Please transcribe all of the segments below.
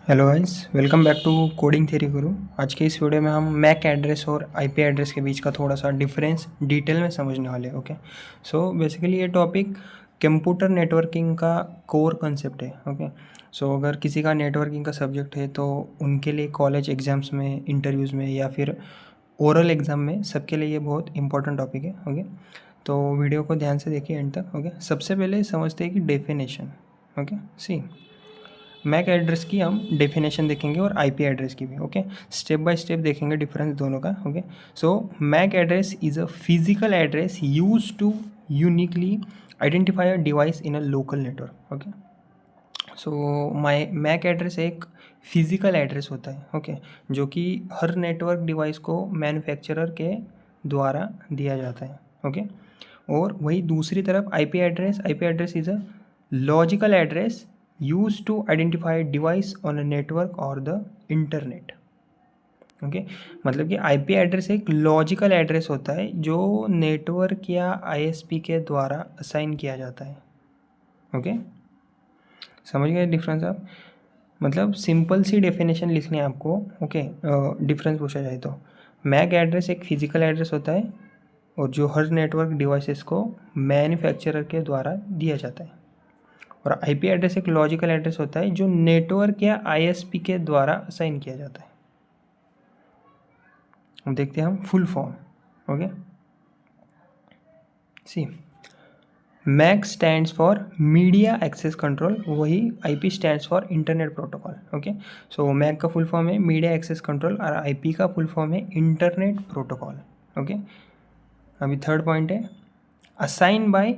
Hello guys, welcome back to Coding Theory Guru. आज के इस वीडियो में हम मैक एड्रेस और आईपी एड्रेस के बीच का थोड़ा सा डिफरेंस डिटेल में समझने वाले हैं। ओके, सो बेसिकली ये टॉपिक कंप्यूटर नेटवर्किंग का कोर कंसेप्ट है। ओके, सो अगर किसी का नेटवर्किंग का सब्जेक्ट है तो उनके लिए कॉलेज एग्जाम्स में, इंटरव्यूज़ में या फिर ओरल एग्ज़ाम में सबके लिए ये बहुत इंपॉर्टेंट टॉपिक है। ओके, तो वीडियो को ध्यान से देखिए एंड तक। ओके, सबसे पहले समझते हैं कि definition. Okay, see MAC address की हम डेफिनेशन देखेंगे और आईपी एड्रेस की भी। ओके, स्टेप बाय स्टेप देखेंगे डिफरेंस दोनों का। Okay, so MAC address is a physical address use to uniquely identify a device in a local network. Okay, so MAC address एक फिजिकल एड्रेस होता है। Okay, जो कि हर नेटवर्क डिवाइस को मैन्युफैक्चरर के द्वारा दिया जाता है। ओके, और वही दूसरी तरफ IP address is a logical address used to identify device on a network or the internet। Okay, मतलब कि आईपी एड्रेस एक लॉजिकल एड्रेस होता है जो नेटवर्क या आईएसपी के द्वारा असाइन किया जाता है। ओके, समझ गए डिफरेंस आप? मतलब सिंपल सी डेफिनेशन लिखनी है आपको। ओके, डिफरेंस पूछा जाए तो मैक एड्रेस एक फिजिकल एड्रेस होता है और जो हर नेटवर्क डिवाइसेस को मैन्युफैक्चरर के द्वारा दिया जाता है। और आईपी एड्रेस एक लॉजिकल एड्रेस होता है जो नेटवर्क या आईएसपी के द्वारा असाइन किया जाता है। हम देखते हैं हम full form. Okay, see MAC stands for media access control, वही IP stands for internet protocol. Okay, so MAC का फुल फॉर्म है मीडिया एक्सेस कंट्रोल और आईपी का फुल फॉर्म है इंटरनेट प्रोटोकॉल। ओके, अभी थर्ड पॉइंट है assign by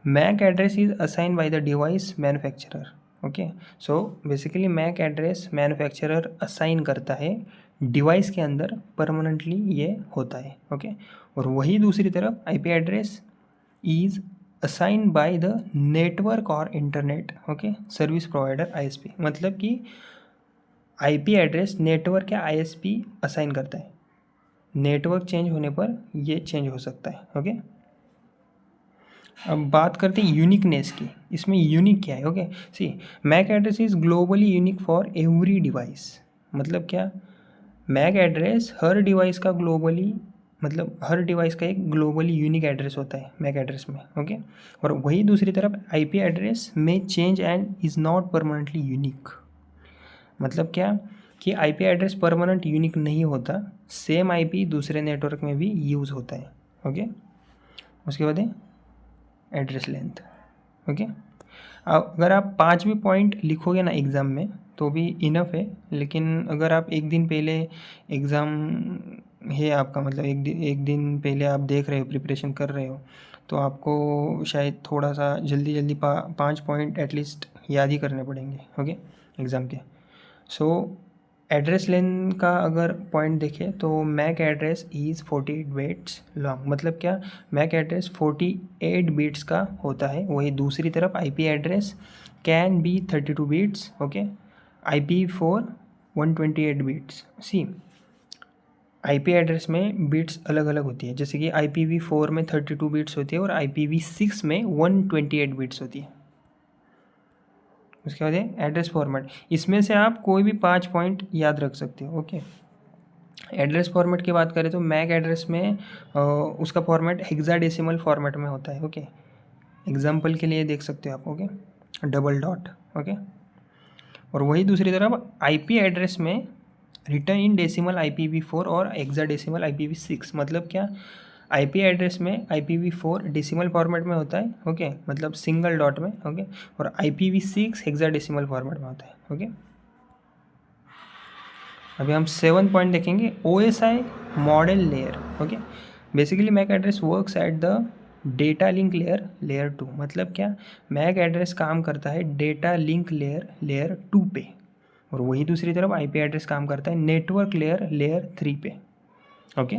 MAC address is assign by the device manufacturer. Okay, so basically MAC address manufacturer assign करता है device के अंदर, परमानेंटली ये होता है। ओके, और वही दूसरी तरफ IP address is assign by the network और internet okay service provider ISP. मतलब कि आईपी एड्रेस नेटवर्क या आईएसपी असाइन करता है, नेटवर्क चेंज होने पर ये चेंज हो सकता है। ओके, अब बात करते हैं यूनिकनेस की। इसमें यूनिक क्या है? Okay, see MAC address is globally unique for every device. मतलब क्या, मैक एड्रेस हर डिवाइस का ग्लोबली, मतलब हर डिवाइस का एक ग्लोबली यूनिक एड्रेस होता है मैक एड्रेस में। ओके, और वही दूसरी तरफ आईपी एड्रेस में change and is not permanently unique. मतलब क्या कि आईपी एड्रेस परमानेंट यूनिक नहीं होता, सेम आईपी दूसरे नेटवर्क में भी यूज़ होता है। ओके, उसके बाद है एड्रेस लेंथ। ओके, अगर आप 5 भी पॉइंट लिखोगे ना एग्ज़ाम में तो भी इनफ है, लेकिन अगर आप एक दिन पहले एग्ज़ाम है आपका, मतलब एक दिन पहले आप देख रहे हो, प्रिपरेशन कर रहे हो, तो आपको शायद थोड़ा सा जल्दी जल्दी 5 पॉइंट एटलीस्ट याद ही करने पड़ेंगे। ओके, एग्ज़ाम के। सो एड्रेस लेन का अगर पॉइंट देखें तो MAC address is 48 bits long. मतलब क्या, मैक एड्रेस 48 बिट्स का होता है। वही दूसरी तरफ IP address can be 32 bits. Okay, IPv4 128 bits. See IP address में बिट्स अलग अलग होती है, जैसे कि IPv4 में 32 बिट्स होती है और IPv6 में 128 बिट्स होती है। उसके बाद है एड्रेस फॉर्मेट। इसमें से आप कोई भी 5 पॉइंट याद रख सकते हो। ओके, एड्रेस फॉर्मेट की बात करें तो मैक एड्रेस में उसका फॉर्मेट हेक्साडेसिमल फॉर्मेट में होता है। ओके, एग्जाम्पल के लिए देख सकते हो आप। Okay, double dot. ओके, और वही दूसरी तरफ आईपी एड्रेस में रिटर्न इन डेसिमल IPv4 और हेक्साडेसिमल IPv6। मतलब क्या, आईपी एड्रेस में IPv4 डेसिमल फॉर्मेट में होता है। ओके, मतलब सिंगल डॉट में। ओके, और IPv6 हेक्साडेसिमल फॉर्मेट में होता है। ओके, अभी हम 7 पॉइंट देखेंगे OSI model layer. Okay, basically MAC address works at the data link layer 2। मतलब क्या, मैक एड्रेस काम करता है डेटा लिंक लेयर 2 पे, और वही दूसरी तरफ आईपी एड्रेस काम करता है नेटवर्क लेयर 3 पे। ओके,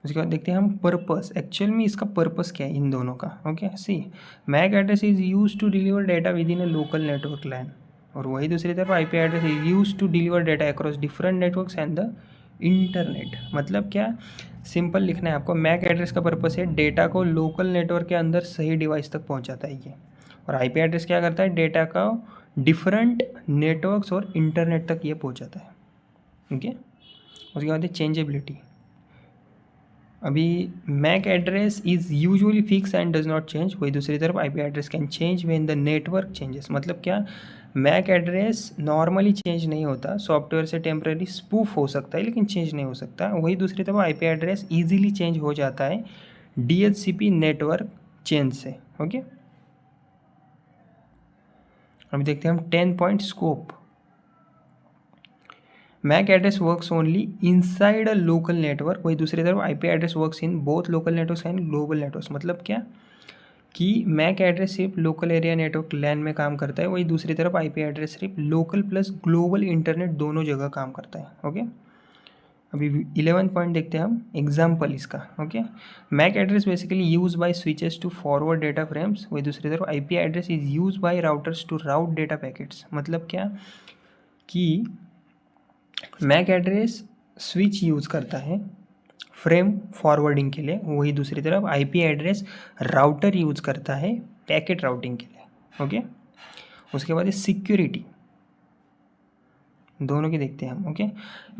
उसके बाद देखते हैं हम पर्पस। एक्चुअल में इसका पर्पस क्या है इन दोनों का? Okay, see MAC address is use to deliver data within a local network LAN, और वही दूसरी तरफ IP address is use to deliver data across different networks and the internet. मतलब क्या, सिंपल लिखना है आपको, मैक एड्रेस का पर्पस है डेटा को लोकल नेटवर्क के अंदर सही डिवाइस तक पहुंचाता है ये, और आईपी एड्रेस क्या करता है, डेटा का डिफरेंट नेटवर्क्स और इंटरनेट तक ये पहुंच जाता है। ओके, उसके बाद है चेंजेबिलिटी। अभी MAC address is usually fix and does not change, वही दूसरी तरफ IP address can change when the network changes. मतलब क्या, मैक एड्रेस नॉर्मली चेंज नहीं होता, सॉफ्टवेयर से टेम्पररी स्पूफ हो सकता है लेकिन चेंज नहीं हो सकता। वही दूसरी तरफ आईपी एड्रेस इजीली चेंज हो जाता है डीएचसीपी नेटवर्क चेंज से। ओके, अभी देखते हैं हम 10 point scope. MAC address works only inside a local network, वही दूसरी तरफ IP address works in both local networks and global networks. मतलब क्या कि मैक एड्रेस सिर्फ लोकल एरिया नेटवर्क लैन में काम करता है, वही दूसरी तरफ आईपी एड्रेस सिर्फ लोकल प्लस ग्लोबल इंटरनेट दोनों जगह काम करता है। ओके, अभी 11 पॉइंट देखते हैं हम एग्जाम्पल इसका। Okay, MAC address basically use by switches to forward data frames, वही दूसरी तरफ IP address is use by routers to route data packets. मतलब क्या कि मैक एड्रेस स्विच यूज़ करता है फ्रेम फॉरवर्डिंग के लिए, वही दूसरी तरफ आईपी एड्रेस राउटर यूज़ करता है पैकेट राउटिंग के लिए। ओके, उसके बाद सिक्योरिटी, दोनों की देखते हैं हम। Okay,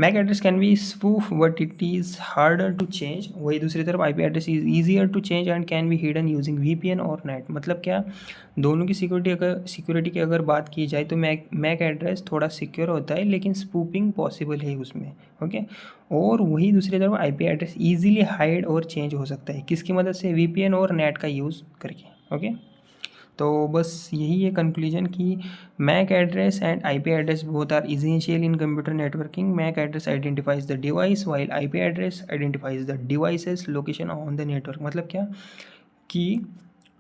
MAC address can be spoof but it is harder to change, वही दूसरी तरफ IP address is easier to change and can be hidden using VPN और नेट। मतलब क्या, दोनों की सिक्योरिटी की अगर बात की जाए तो मैक एड्रेस थोड़ा सिक्योर होता है लेकिन स्पूपिंग पॉसिबल है उसमें। ओके, और वही दूसरी तरफ आईपी एड्रेस ईजिली हाइड और चेंज हो सकता है, किसकी मदद से, वीपीएन और नेट का यूज़ करके। ओके, तो बस यही है कंक्लूजन कि MAC address and IP address both are essential in computer networking. MAC address identifies the device while IP address identifies the device's location on the network. मतलब क्या कि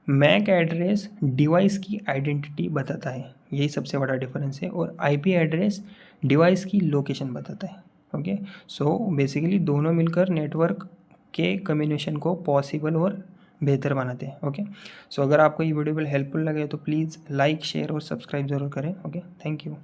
मैक एड्रेस डिवाइस की identity बताता है, यही सबसे बड़ा डिफरेंस है, और आईपी एड्रेस डिवाइस की लोकेशन बताता है। ओके, सो बेसिकली दोनों मिलकर नेटवर्क के कम्युनिकेशन को पॉसिबल और बेहतर बनाते हैं। ओके, सो अगर आपको ये वीडियो हेल्पफुल लगे तो प्लीज़ लाइक शेयर और सब्सक्राइब ज़रूर करें। Okay, thank you.